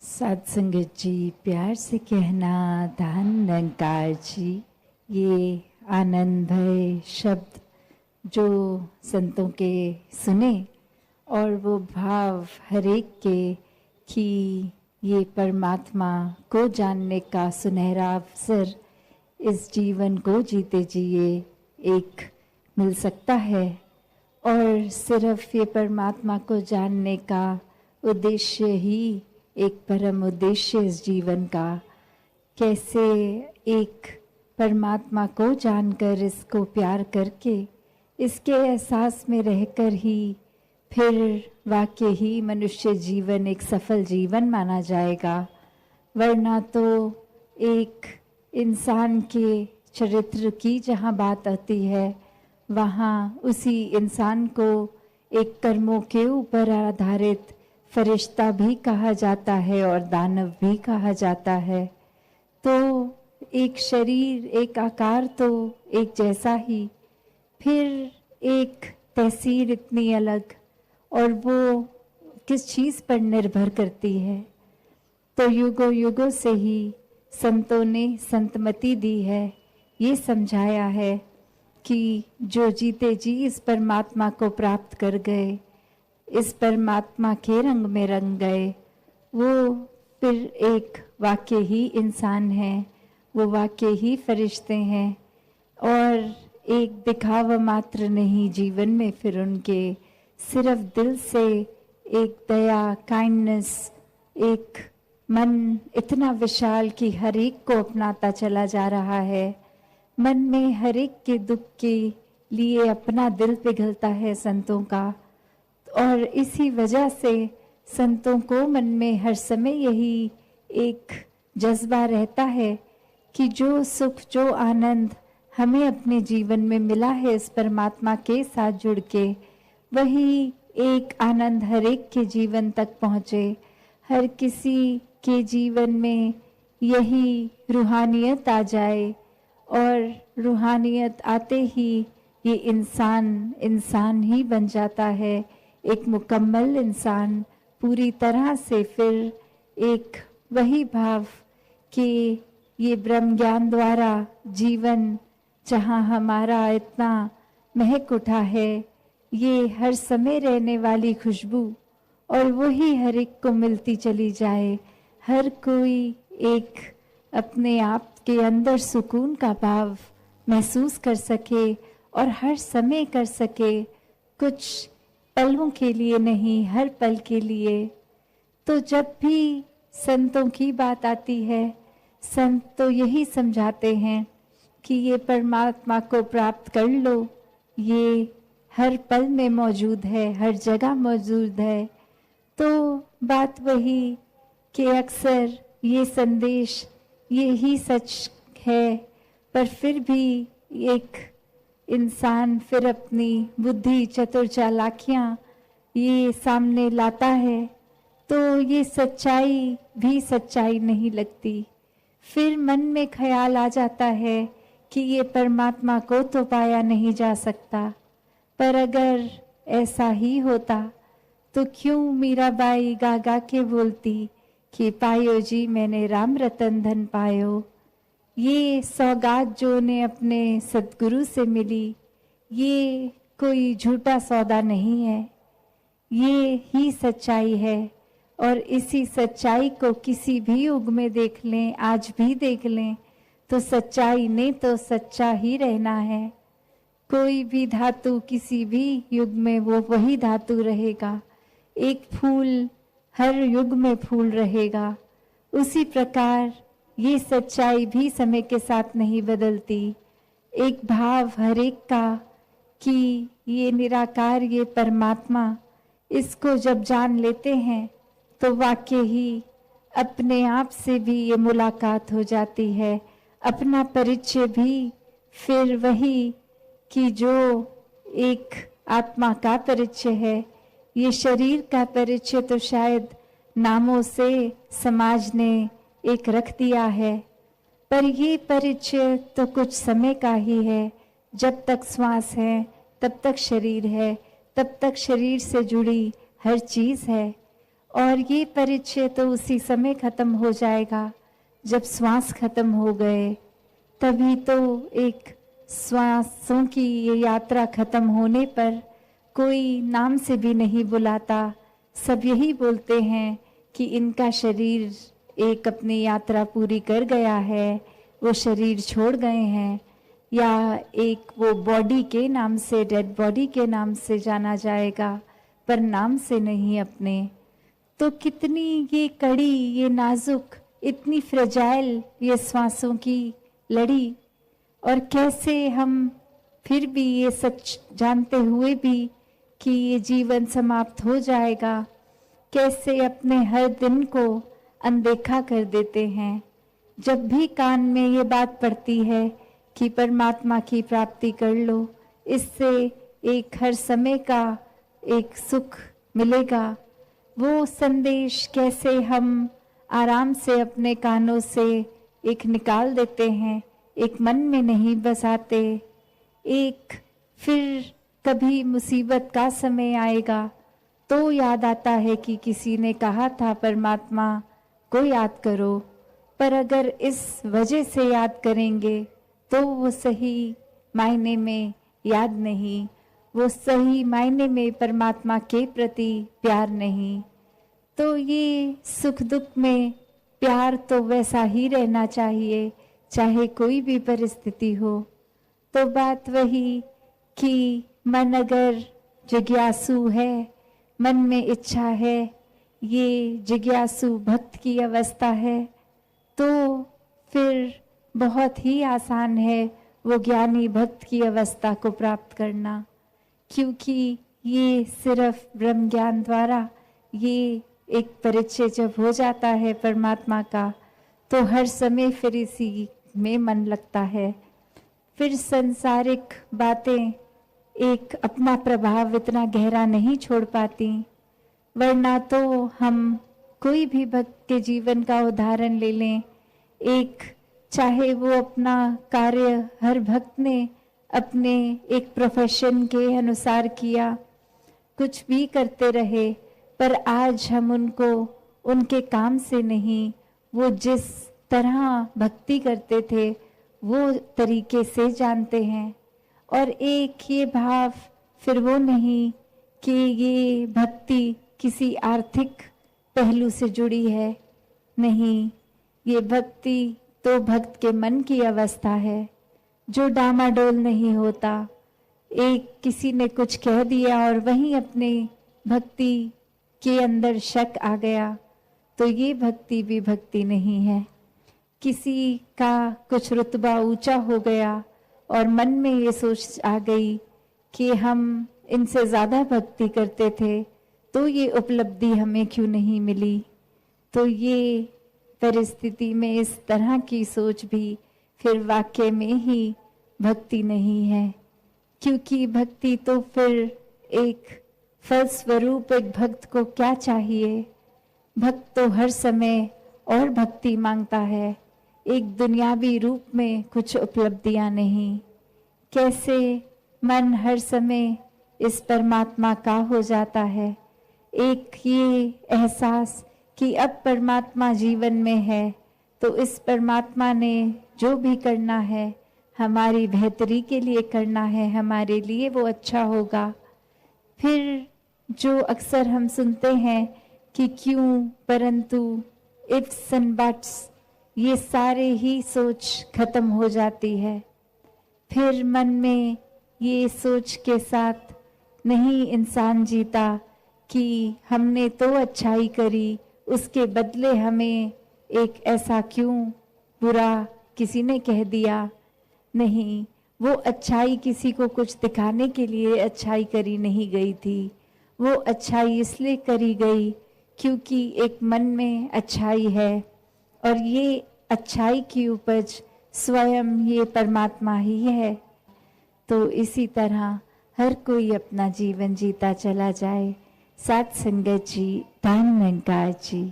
साध संगत जी, प्यार से कहना धन निरंकार जी। ये आनंद भय शब्द जो संतों के सुने और वो भाव हरेक के कि ये परमात्मा को जानने का सुनहरा अवसर इस जीवन को जीते जिए एक मिल सकता है। और सिर्फ ये परमात्मा को जानने का उद्देश्य ही एक परम उद्देश्य इस जीवन का। कैसे एक परमात्मा को जानकर इसको प्यार करके इसके एहसास में रहकर ही फिर वाकई ही मनुष्य जीवन एक सफल जीवन माना जाएगा। वरना तो एक इंसान के चरित्र की जहाँ बात आती है वहाँ उसी इंसान को एक कर्मों के ऊपर आधारित फरिश्ता भी कहा जाता है और दानव भी कहा जाता है। तो एक शरीर एक आकार तो एक जैसा ही, फिर एक तहसीर इतनी अलग, और वो किस चीज़ पर निर्भर करती है। तो युगों युगों से ही संतों ने संतमति दी है, ये समझाया है कि जो जीते जी इस परमात्मा को प्राप्त कर गए, इस परमात्मा के रंग में रंग गए, वो फिर एक वाकई ही इंसान है, वो वाकई ही फरिश्ते हैं। और एक दिखावा मात्र नहीं जीवन में, फिर उनके सिर्फ दिल से एक दया काइंडनेस, एक मन इतना विशाल कि हर एक को अपनाता चला जा रहा है। मन में हर एक के दुख के लिए अपना दिल पिघलता है संतों का। और इसी वजह से संतों को मन में हर समय यही एक जज्बा रहता है कि जो सुख जो आनंद हमें अपने जीवन में मिला है इस परमात्मा के साथ जुड़ के, वही एक आनंद हर एक के जीवन तक पहुँचे। हर किसी के जीवन में यही रूहानियत आ जाए, और रूहानियत आते ही ये इंसान ही बन जाता है, एक मुकम्मल इंसान पूरी तरह से। फिर एक वही भाव कि ये ब्रह्म ज्ञान द्वारा जीवन जहाँ हमारा इतना महक उठा है, ये हर समय रहने वाली खुशबू, और वही हर एक को मिलती चली जाए। हर कोई एक अपने आप के अंदर सुकून का भाव महसूस कर सके और हर समय कर सके, कुछ पलों के लिए नहीं, हर पल के लिए। तो जब भी संतों की बात आती है, संत तो यही समझाते हैं कि ये परमात्मा को प्राप्त कर लो, ये हर पल में मौजूद है, हर जगह मौजूद है। तो बात वही कि अक्सर ये संदेश ये ही सच है, पर फिर भी एक इंसान फिर अपनी बुद्धि चतुर चालाकियाँ ये सामने लाता है, तो ये सच्चाई भी सच्चाई नहीं लगती। फिर मन में ख्याल आ जाता है कि ये परमात्मा को तो पाया नहीं जा सकता। पर अगर ऐसा ही होता तो क्यों मीराबाई गा गा के बोलती कि पायो जी मैंने राम रतन धन पायो। ये सौगात जो उन्हें अपने सद्गुरु से मिली, ये कोई झूठा सौदा नहीं है, ये ही सच्चाई है। और इसी सच्चाई को किसी भी युग में देख लें, आज भी देख लें, तो सच्चाई ने तो सच्चा ही रहना है। कोई भी धातु किसी भी युग में वो वही धातु रहेगा। एक फूल हर युग में फूल रहेगा। उसी प्रकार ये सच्चाई भी समय के साथ नहीं बदलती। एक भाव हर एक का कि ये निराकार, ये परमात्मा, इसको जब जान लेते हैं तो वाकई ही अपने आप से भी ये मुलाकात हो जाती है। अपना परिचय भी फिर वही कि जो एक आत्मा का परिचय है। ये शरीर का परिचय तो शायद नामों से समाज ने एक रख दिया है, पर ये परिचय तो कुछ समय का ही है। जब तक श्वास है तब तक शरीर है, तब तक शरीर से जुड़ी हर चीज़ है। और ये परिचय तो उसी समय खत्म हो जाएगा जब श्वास खत्म हो गए। तभी तो एक श्वासों की ये यात्रा खत्म होने पर कोई नाम से भी नहीं बुलाता, सब यही बोलते हैं कि इनका शरीर एक अपनी यात्रा पूरी कर गया है, वो शरीर छोड़ गए हैं, या एक वो बॉडी के नाम से, डेड बॉडी के नाम से जाना जाएगा, पर नाम से नहीं अपने। तो कितनी ये कड़ी, ये नाजुक, इतनी फ्रेजाइल ये श्वासों की लड़ी, और कैसे हम फिर भी ये सच जानते हुए भी कि ये जीवन समाप्त हो जाएगा, कैसे अपने हर दिन को अनदेखा कर देते हैं। जब भी कान में ये बात पड़ती है कि परमात्मा की प्राप्ति कर लो, इससे एक हर समय का एक सुख मिलेगा, वो संदेश कैसे हम आराम से अपने कानों से एक निकाल देते हैं, एक मन में नहीं बसाते। एक फिर कभी मुसीबत का समय आएगा तो याद आता है कि किसी ने कहा था परमात्मा को याद करो, पर अगर इस वजह से याद करेंगे तो वो सही मायने में याद नहीं, वो सही मायने में परमात्मा के प्रति प्यार नहीं। तो ये सुख दुख में प्यार तो वैसा ही रहना चाहिए, चाहे कोई भी परिस्थिति हो। तो बात वही कि मन अगर जिज्ञासु है, मन में इच्छा है, ये जिज्ञासु भक्त की अवस्था है, तो फिर बहुत ही आसान है वो ज्ञानी भक्त की अवस्था को प्राप्त करना, क्योंकि ये सिर्फ ब्रह्म ज्ञान द्वारा ये एक परिचय जब हो जाता है परमात्मा का, तो हर समय फिर इसी में मन लगता है। फिर संसारिक बातें एक अपना प्रभाव इतना गहरा नहीं छोड़ पाती, वरना तो हम कोई भी भक्त के जीवन का उदाहरण ले लें, एक चाहे वो अपना कार्य हर भक्त ने अपने एक प्रोफेशन के अनुसार किया, कुछ भी करते रहे, पर आज हम उनको उनके काम से नहीं, वो जिस तरह भक्ति करते थे वो तरीके से जानते हैं। और एक ये भाव फिर वो नहीं कि ये भक्ति किसी आर्थिक पहलू से जुड़ी है, नहीं, ये भक्ति तो भक्त के मन की अवस्था है जो डामाडोल नहीं होता। एक किसी ने कुछ कह दिया और वहीं अपने भक्ति के अंदर शक आ गया, तो ये भक्ति भी भक्ति नहीं है। किसी का कुछ रुतबा ऊंचा हो गया और मन में ये सोच आ गई कि हम इनसे ज़्यादा भक्ति करते थे, तो ये उपलब्धि हमें क्यों नहीं मिली। तो ये परिस्थिति में इस तरह की सोच भी फिर वाक्य में ही भक्ति नहीं है, क्योंकि भक्ति तो फिर एक फल स्वरूप एक भक्त को क्या चाहिए। भक्त तो हर समय और भक्ति मांगता है, एक दुनियावी रूप में कुछ उपलब्धियां नहीं। कैसे मन हर समय इस परमात्मा का हो जाता है, एक ये एहसास कि अब परमात्मा जीवन में है, तो इस परमात्मा ने जो भी करना है हमारी बेहतरी के लिए करना है, हमारे लिए वो अच्छा होगा। फिर जो अक्सर हम सुनते हैं कि क्यों, परंतु, इफ्स एंड बट्स, ये सारे ही सोच खत्म हो जाती है। फिर मन में ये सोच के साथ नहीं इंसान जीता कि हमने तो अच्छाई करी, उसके बदले हमें एक ऐसा क्यों बुरा किसी ने कह दिया। नहीं, वो अच्छाई किसी को कुछ दिखाने के लिए अच्छाई करी नहीं गई थी, वो अच्छाई इसलिए करी गई क्योंकि एक मन में अच्छाई है, और ये अच्छाई की उपज स्वयं ये परमात्मा ही है। तो इसी तरह हर कोई अपना जीवन जीता चला जाए। साथ संगत जी, धन निरंकार जी।